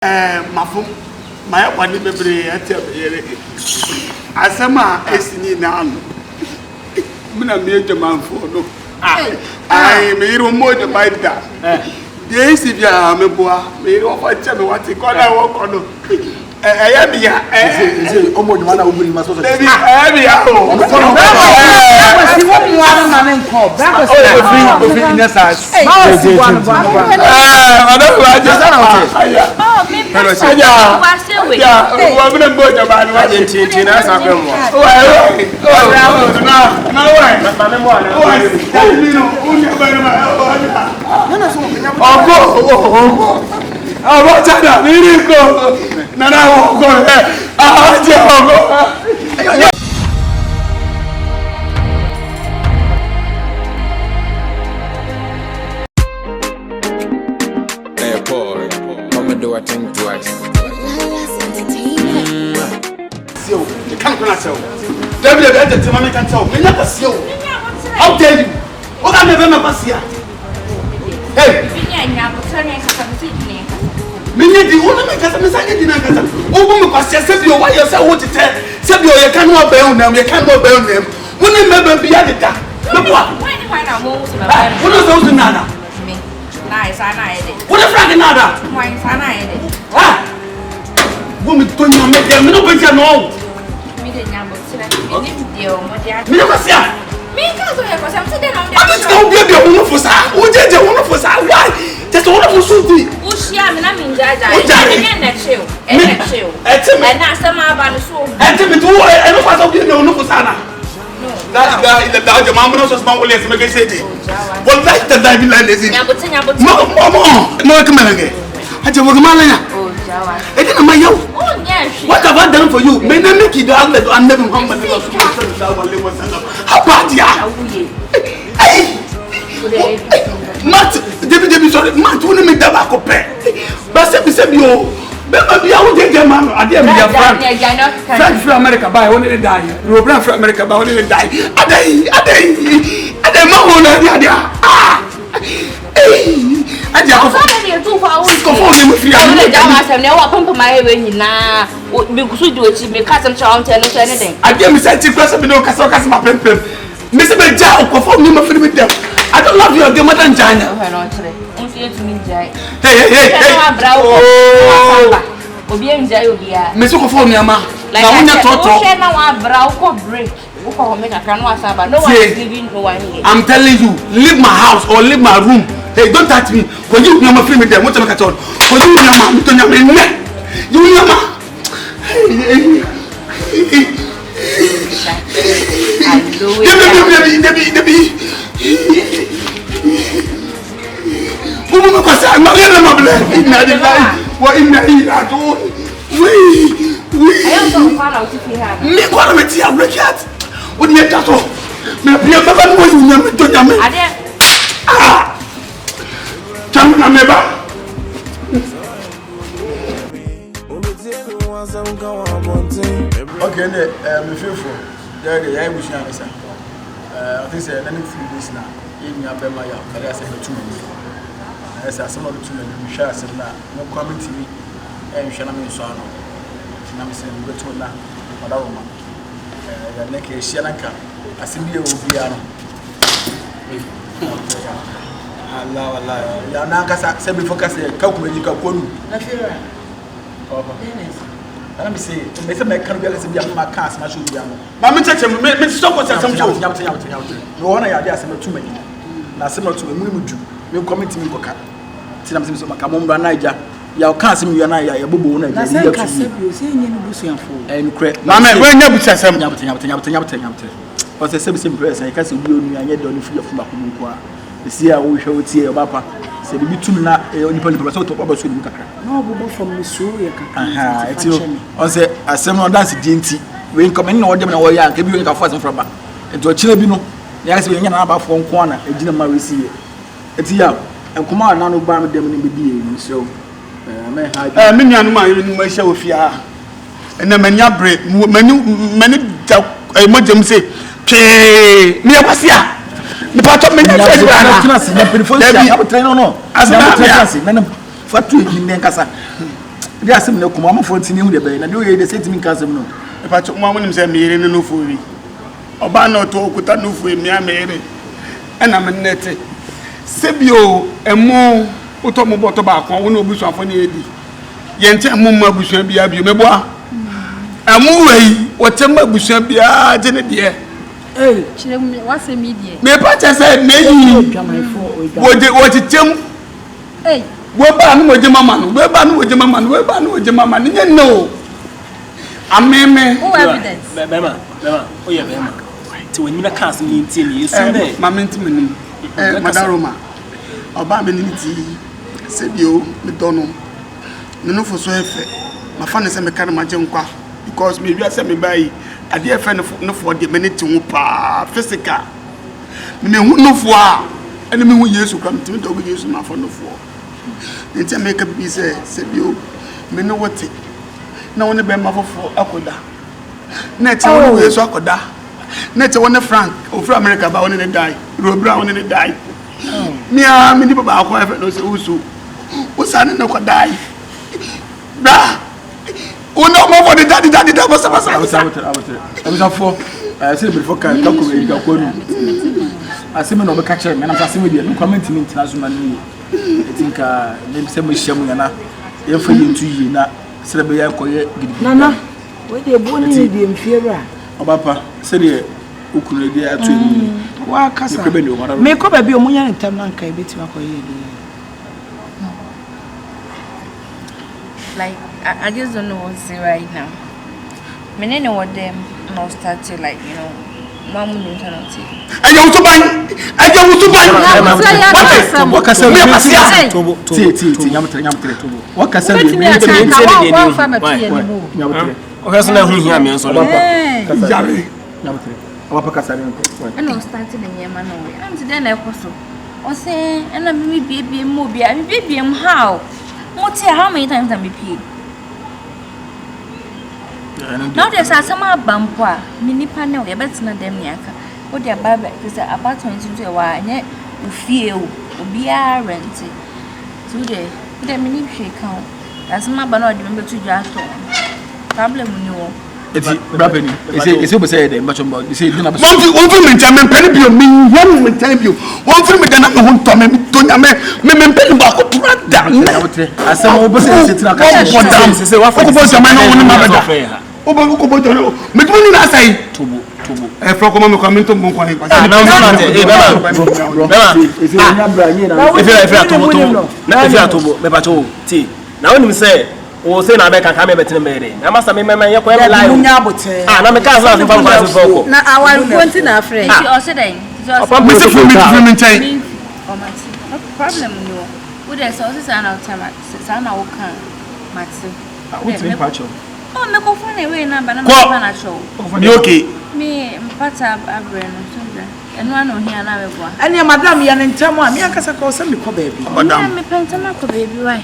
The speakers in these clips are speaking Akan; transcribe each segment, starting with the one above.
Mafum, my one baby, I tell you. Asama, Esini Nan. Mina made man for no. I made more than my dad. Yes, if you are a boy, made off a channel what he called I walk on. I am here. Almost one of them must be heavy. Mama do I think twice. You can't tell. Devil, the Mamma can tell. We never see you. How dare you? What I never see. Hey, Minnie, the woman makes a message in a casa. Oh, woman, said you why yourself what to tell. Said you cannot bear them, you cannot bear them. When you never be at it. What is those nana? Nice, I know. What a friend another? Why is I know? Ah, woman, don't you make them no better no. Me didn't have a deal. Me never see. Me can't do it for something. I'm just going to be a woman for Sa. Who did the woman for Sa? Why? Just a woman for Suti. I mean, Jaja. And that's you. And that's you. And that's the man so. And to me, too, I don't want to be no for Sana. That's the Mamma was small as make a city. Well, that's the diving land is in. No, come again. I just was Malaya. I didn't know you. What have I done for you? May I make it outlet and never humble how bad you Matt, David, sorry, Matt, wouldn't make that back up. But said you, maybe I would get them. I didn't be a friend from America by only die. You were from America by only die. A day, Mamma, I just too far. I never pump my way now. Because we do it, make custom charm tell us anything. I gave me such a person, no Casokas, my pimp. Mr. Beja, perform me with them. I don't love your mother and China. Hey, Miss Okofomiama, like I I'm telling you, leave my house or leave my room. Hey, don't touch me. When you know my friend with them, what's the matter? When you know my you know my okay, I'm fearful. I wish I was. I think there are 3 days now. In your Bemaya, but I said 2 minutes. As I some of the 2 minutes, we share some no comment to me, and Shannon Sano. And I'm saying, go to now, whatever woman. The neck is Shanaka. I see you will be on. Allah, Yanaka said before I say, calculate you can let me say, Mr. McCann is a my cast, my should be young. Mamma, Miss Stokes, some you want to have too many. Now, similar to a mood, you come to me, Coca. Tim Sims of Macamon Niger, your cousin, you and I are boo, and Mamma, when you say something, what's the same person? I can't see you and yet don't feel from Macumqua. The sea, we shall see your papa. Say, be too now, only person to Papa Swim. No, from Missouri. It's you. I say, as someone dance DNT, we ain't coming or them or young, give you a first from back. And to a chilabino, yes, we ain't about 4 corner, a dinner my receiver. It's young, and come on, now, buy them in the beginning. So, many young man in my show of ya. And the many break, many emergency. Me, I was here. The part of me, I was train on. As a for 2 in Casa. They are some no come for continue the bay, and do the same cousin. If I took my woman say me in no for me. Obano talk with a no for me, I made and I'm a netty. Sebio, a more automobile tobacco, one will be so for the Yenta Mumma Bushan be a Bumebois. A movie, whatever Bushan be a dear. Hey, what's a media? Me Pacha said, maybe what it tell. Hey, we're bound with your mamma, we're bound with your mamma, we're bound with your mamma, and you know. I mean, who evidence? Bema, oh yeah, Bema. To when you are casting me in you say, Mamma, Madame Roma, Obama, Sebio, McDonald. No for so my fan is a mechanical because maybe I send me by a dear friend of no for the minute to physical. Me no for enemy who used to come to me to use my phone of war. Then make a piece, Sebio, me know what it. No one be my for Akoda. Net one way so Akoda. Net one Frank over America about one and die. Rob Brown and die. Me, I'm many people about no so. What's I no die? Bra! Oh no more for the daddy that was I was up for I said before can I see me no catch him and I'm passing with you comment in international I think maybe some shamu if you 2 years na celebrate Nana, where they born in the inferior. Papa said Ukulele at you. Why, Cassa? Make up a be a moon and Tamanka a bit to Like, I just don't know what to say right now. I mean, I know what them now start to like, you know, Mom will not see. I don't to buy. What can I say? What can how many times am I paid? Now there's some bumper, mini panel, a better than them yaka. What their barber is about 22 a while, and yet you feel be a rented. So the mini shake count. That's my banner, remember to just problem no. It's rapping. It's over said much about you say, one film in German penny be me, one will tell you. One film in German won't tell me to me penny back up down. I said, oh, but it's not down. Say, what for the man on the mother? Oh, but make money last say to a frog coming to Monquay. Now, when you say, oh, say, I can come better than me. I must have made my young life. I'm a cousin from Baffour. Now, I want to know, friend. She also then. Mr. Fumin, problem, no. Would the sources are not time? Sana Okan, Maxim. Oh, no, go for away now, but I'm not show. Okay. Me, Pata, Abram, and one on here now. And your madam, Yan and Tamwa, me, I can call some baby. Madam, me pentamaco baby, why?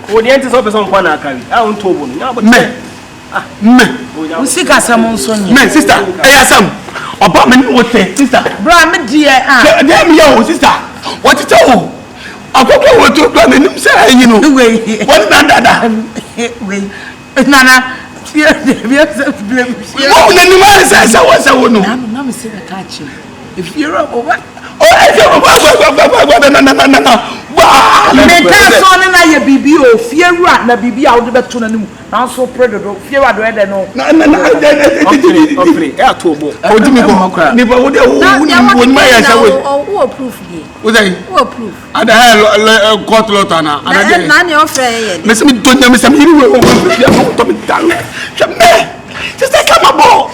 Oh, the answers office on Quanacan. I won't told you. Now, but we see Casamon son. Men, sister, I have some. Apartment what sister. Bram, dear, damn yo, sister. What to tell? I what to plan and say, you know, what's that? Wait, Nana. Oh, then you might say, I was a woman. I'm saying, I catch you. If you're up, what? Oh, I don't know. Son and I, baby, or fear rat, na baby out of the tunnel. Now, so predator, fear I don't know. Who approved ye? Who approved? I had a court lotana. None of your Miss me to them, some just take up a ball.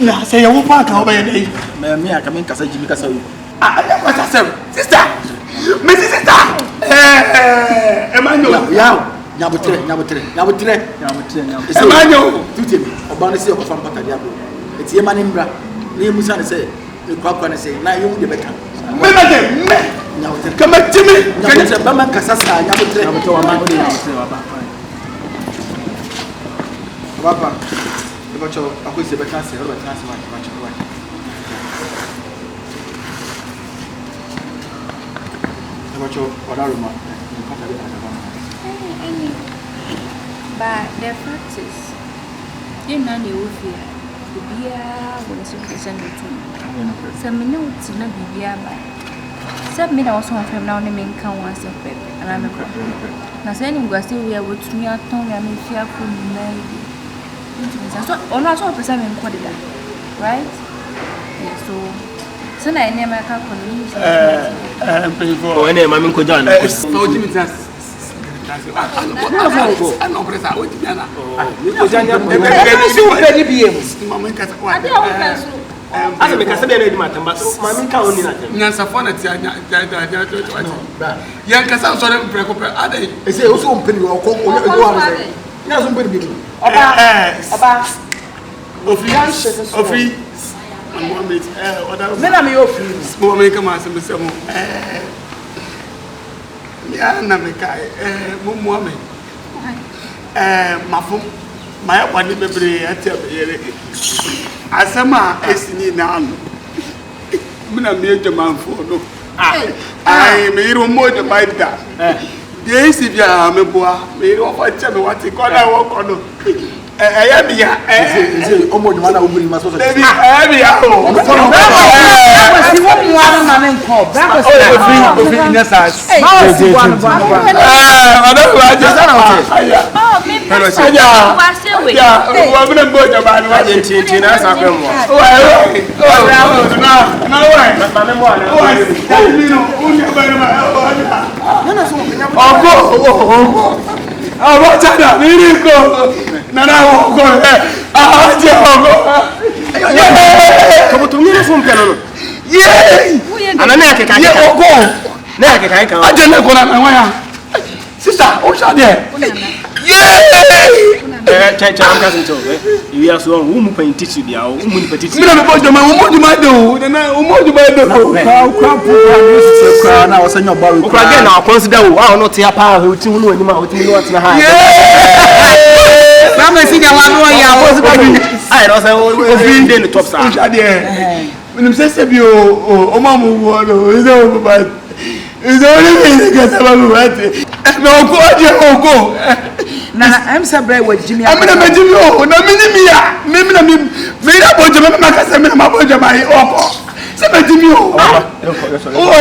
Now, say, I won't park over a day. Me, I come in Casa Jimmy Casa. I never said, sister, Mrs. Sister, Emmanuel, Yabutre, Emmanuel, Obanisi of Papa Diablo. It's Yemanimbra, near Musan say, the crop can say, now you the better. Come back to me, Bama Casasa, Papa, the butcher, I will say, but I say, But the fact is, you know, you fear the beer when it's a some minutes in a beer. Some men also from now and then come once a pep, and I'm a crop. Now, sending was still here with me at home and fearful maybe. So, on also present in Quadilla, right? Yes, so I never can for any mammy could done. I make a seven matter, but mammy can't only young Cassan, sorry, preoccupied. I say also open your Asama esini na mina mieja manfo ai me iro moja maida isi bia meboa me iro fa che me wati kola wo kono eya bia omo de mana obiri maso so baby bia o si wo mu ara na me nko bra ko si ofi inasa ma si one ada wa je sana o Hello, Hajia. Wa mina moja bana wa tintin na sa kwem wa. You are so who can teach you the woman teach you. I was saying about again, I'll consider how not your power who to know anymore with me what's the high. I don't say the top side. When you say you it's only because I'm no go. I'm sorry with Jimmy. I'm going to Jimmy. No, me na bojo me makasa me na bojo mai oko. Se be Jimmy o. Oh,